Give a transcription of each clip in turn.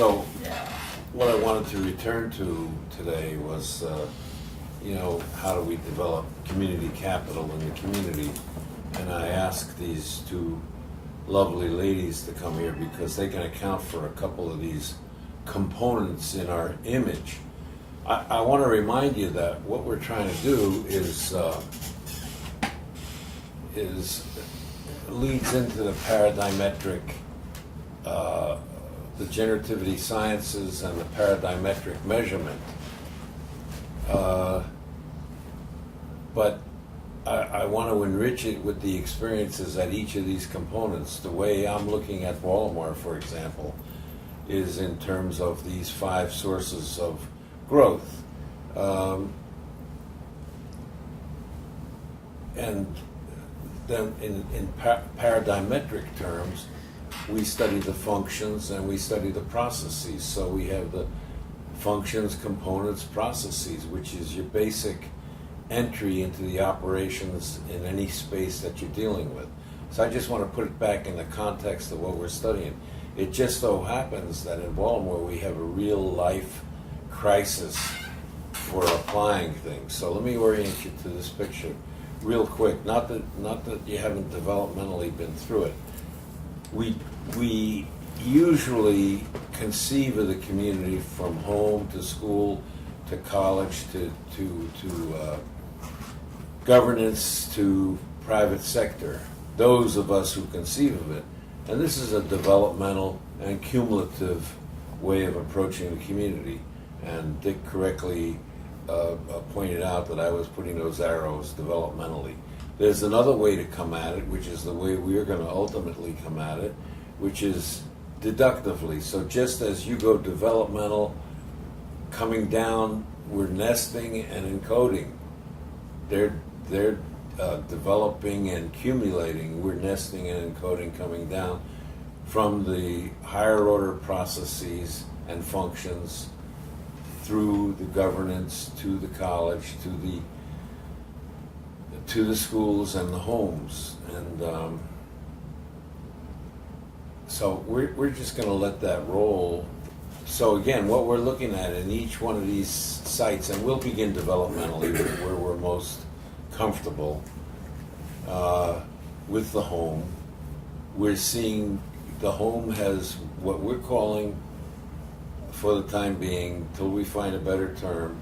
So, what I wanted to return to today was, how do we develop community capital in the community? And I asked these two lovely ladies to come here because they can account for a couple of these components in our image. I want to remind you that what we're trying to do is leads into the paradigmetric, the generativity sciences and the paradigmetric measurement. But I want to enrich it with the experiences at each of these components. The way I'm looking at Baltimore, for example, is in terms of these 5 sources of growth. And then in paradigmetric terms, we study the functions and we study the processes. So we have the functions, components, processes, which is your basic entry into the operations in any space that you're dealing with. So I just want to put it back in the context of what we're studying. It just so happens that in Baltimore we have a real life crisis for applying things. So let me orient you to this picture real quick. Not that you haven't developmentally been through it. We usually conceive of the community from home to school to college to governance to private sector. Those of us who conceive of it. And this is a developmental and cumulative way of approaching the community. And Dick correctly pointed out that I was putting those arrows developmentally. There's another way to come at it, which is the way we're going to ultimately come at it, which is deductively. So just as you go developmental, coming down, we're nesting and encoding. They're developing and accumulating. We're nesting and encoding coming down from the higher order processes and functions through the governance to the college to the schools and the homes. And so we're just going to let that roll. So again, what we're looking at in each one of these sites, and we'll begin developmentally where we're most comfortable with the home. We're seeing the home has what we're calling, for the time being, till we find a better term,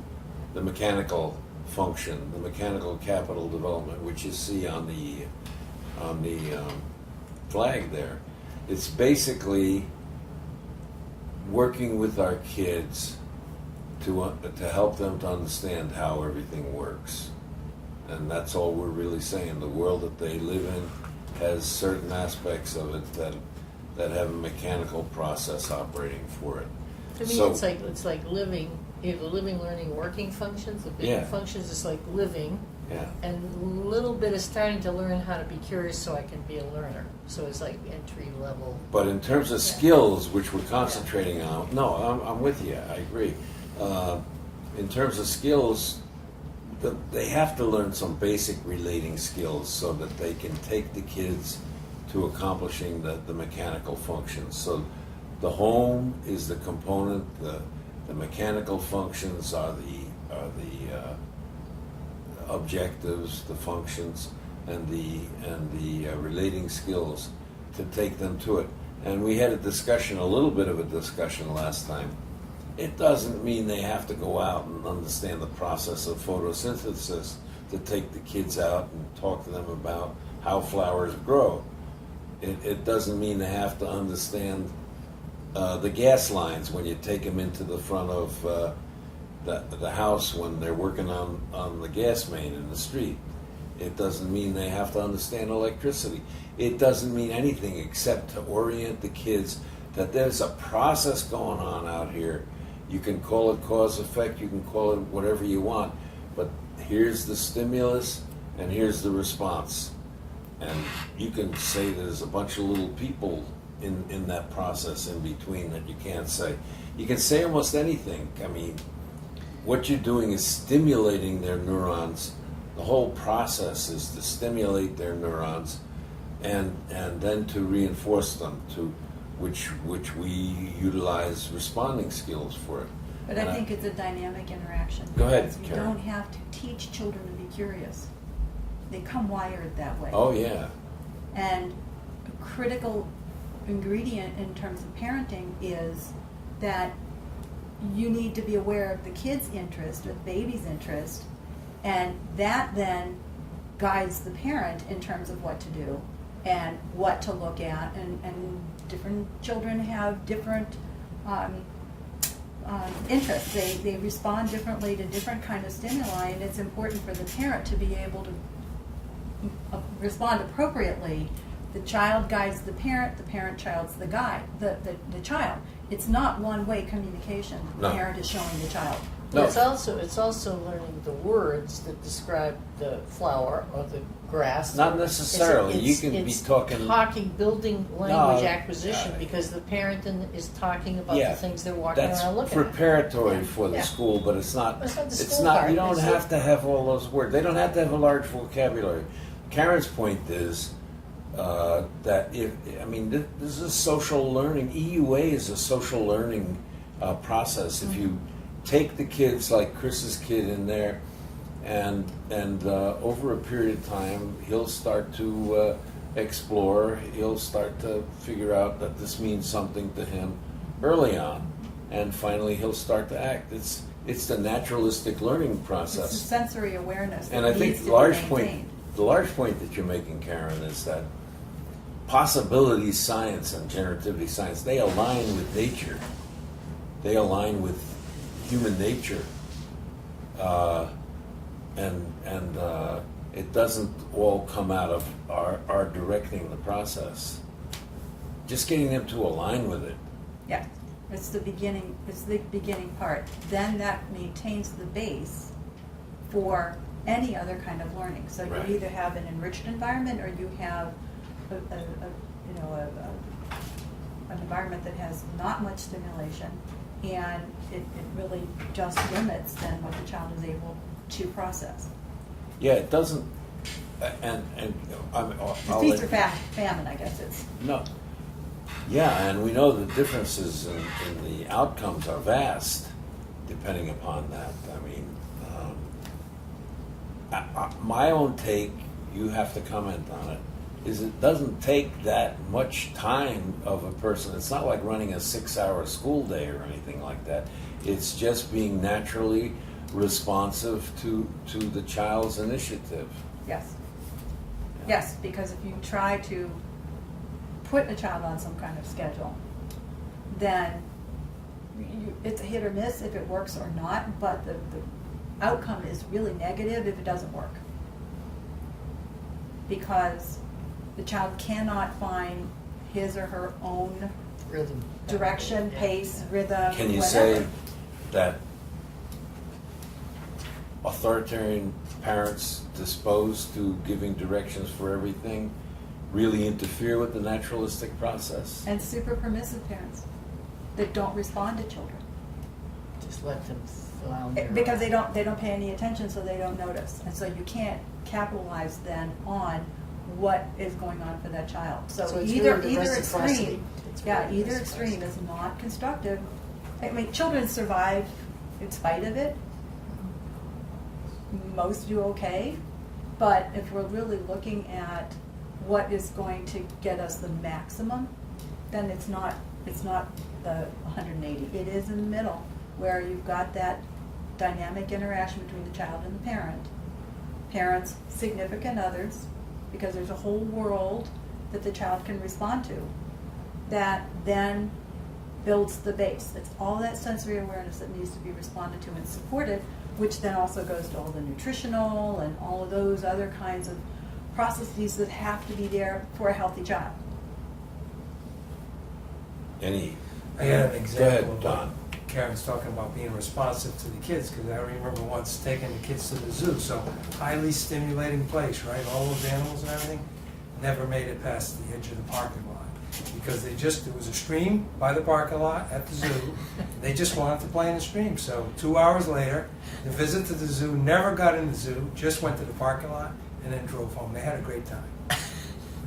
the mechanical function, the mechanical capital development, which you see on the flag there. It's basically working with our kids to help them to understand how everything works. And that's all we're really saying. The world that they live in has certain aspects of it that have a mechanical process operating for it. To me, So, it's like living. You have the living, learning, working functions. The big Yeah. functions is like living, yeah. and a little bit of starting to learn how to be curious, so I can be a learner. So it's like entry level. But in terms of skills, which we're concentrating on, no, I'm with you. I agree. In terms of skills, they have to learn some basic relating skills so that they can take the kids to accomplishing the mechanical functions. So the home is the component. The mechanical functions are the objectives, the functions, and the relating skills to take them to it. And we had a little bit of a discussion last time. It doesn't mean they have to go out and understand the process of photosynthesis to take the kids out and talk to them about how flowers grow. It doesn't mean they have to understand the gas lines when you take them into the front of the house when they're working on the gas main in the street. It doesn't mean they have to understand electricity. It doesn't mean anything except to orient the kids that there's a process going on out here. You can call it cause effect, you can call it whatever you want, but here's the stimulus and here's the response. And you can say there's a bunch of little people in that process in between that you can't say. You can say almost anything. I mean, what you're doing is stimulating their neurons. The whole process is to stimulate their neurons and then to reinforce them, to which we utilize responding skills for it. But And I think it's a dynamic interaction. Go ahead, because you Karen. don't have to teach children to be curious. They come wired that way. Oh, yeah. And a critical ingredient in terms of parenting is that you need to be aware of the kid's interest or the baby's interest, and that then guides the parent in terms of what to do and what to look at. And different children have different interests. They respond differently to different kind of stimuli, and it's important for the parent to be able to respond appropriately. The child guides the parent childs the guide, the child. It's not one-way communication. The No. parent is showing the child. No. It's also learning the words that describe the flower or the grass. Not necessarily. You can be It's talking- building language No, acquisition, because the parent is talking about Yeah, the things they're walking That's around looking at. preparatory Yeah. for the Yeah. school, but it's not. It's not the It's school not. part. You don't It's have the- to have all those words. They don't have to have a large vocabulary. Karen's point is that this is social learning. EUA is a social learning process. If you take the kids like Chris's kid in there, and over a period of time, he'll start to explore. He'll start to figure out that this means something to him early on, and finally he'll start to act. It's the naturalistic learning It's the process. sensory awareness And that I needs think to the be large maintained. point that you're making, Karen, is that possibility science and generativity science, they align with nature. They align with human nature. And it doesn't all come out of our directing the process. Just getting them to align with it. Yeah, it's the beginning part. Then that maintains the base for any other kind of learning. So you Right. either have an enriched environment, or you have an environment that has not much stimulation, and it really just limits then what the child is able to process. Yeah, it doesn't. And I'll Feast let- or famine, I guess it's. No. Yeah, and we know the differences in the outcomes are vast, depending upon that. I mean, my own take, you have to comment on it, is it doesn't take that much time of a person. It's not like running a 6-hour school day or anything like that. It's just being naturally responsive to the child's initiative. Yes. Yes, because if you try to put a child on some kind of schedule, then it's a hit or miss if it works or not, but the outcome is really negative if it doesn't work. Because the child cannot find his or her own Rhythm. direction, Yeah. pace, rhythm, Can you whatever. say that authoritarian parents disposed to giving directions for everything really interfere with the naturalistic process? And super permissive parents that don't respond to children. Just let them flounder. Because they don't pay any attention, so they don't notice. And so you can't capitalize then on what is going on for that child. So it's either really the reciprocity. extreme, It's yeah, really either reciprocity. extreme is not constructive. I mean, children survive in spite of it. Most do okay, but if we're really looking at what is going to get us the maximum, then it's not the 180. It is in the middle, where you've got that dynamic interaction between the child and the parent. Parents, significant others, because there's a whole world that the child can respond to, that then builds the base. It's all that sensory awareness that needs to be responded to and supported, which then also goes to all the nutritional and all of those other kinds of processes that have to be there for a healthy child. Any? I had an Go example ahead, of Don. what Karen's talking about being responsive to the kids, because I remember once taking the kids to the zoo, so highly stimulating place, right? All those animals and everything, never made it past the edge of the parking lot. Because there was a stream by the parking lot at the zoo, they just wanted to play in the stream. So 2 hours later, the visit to the zoo never got in the zoo, just went to the parking lot and then drove home. They had a great time.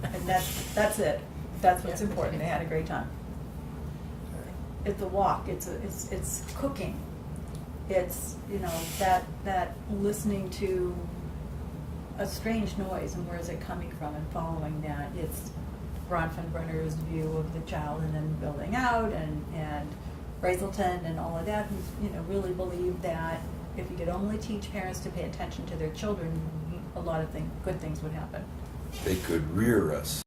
And that's it. That's what's important. They had a great time. it's a walk, it's cooking. It's, you know, that listening to a strange noise and where is it coming from and following that. It's Bronfenbrenner's view of the child and then building out and Brazelton and all of that, who, you know, really believe that if you could only teach parents to pay attention to their children, a lot of good things would happen. They could rear us.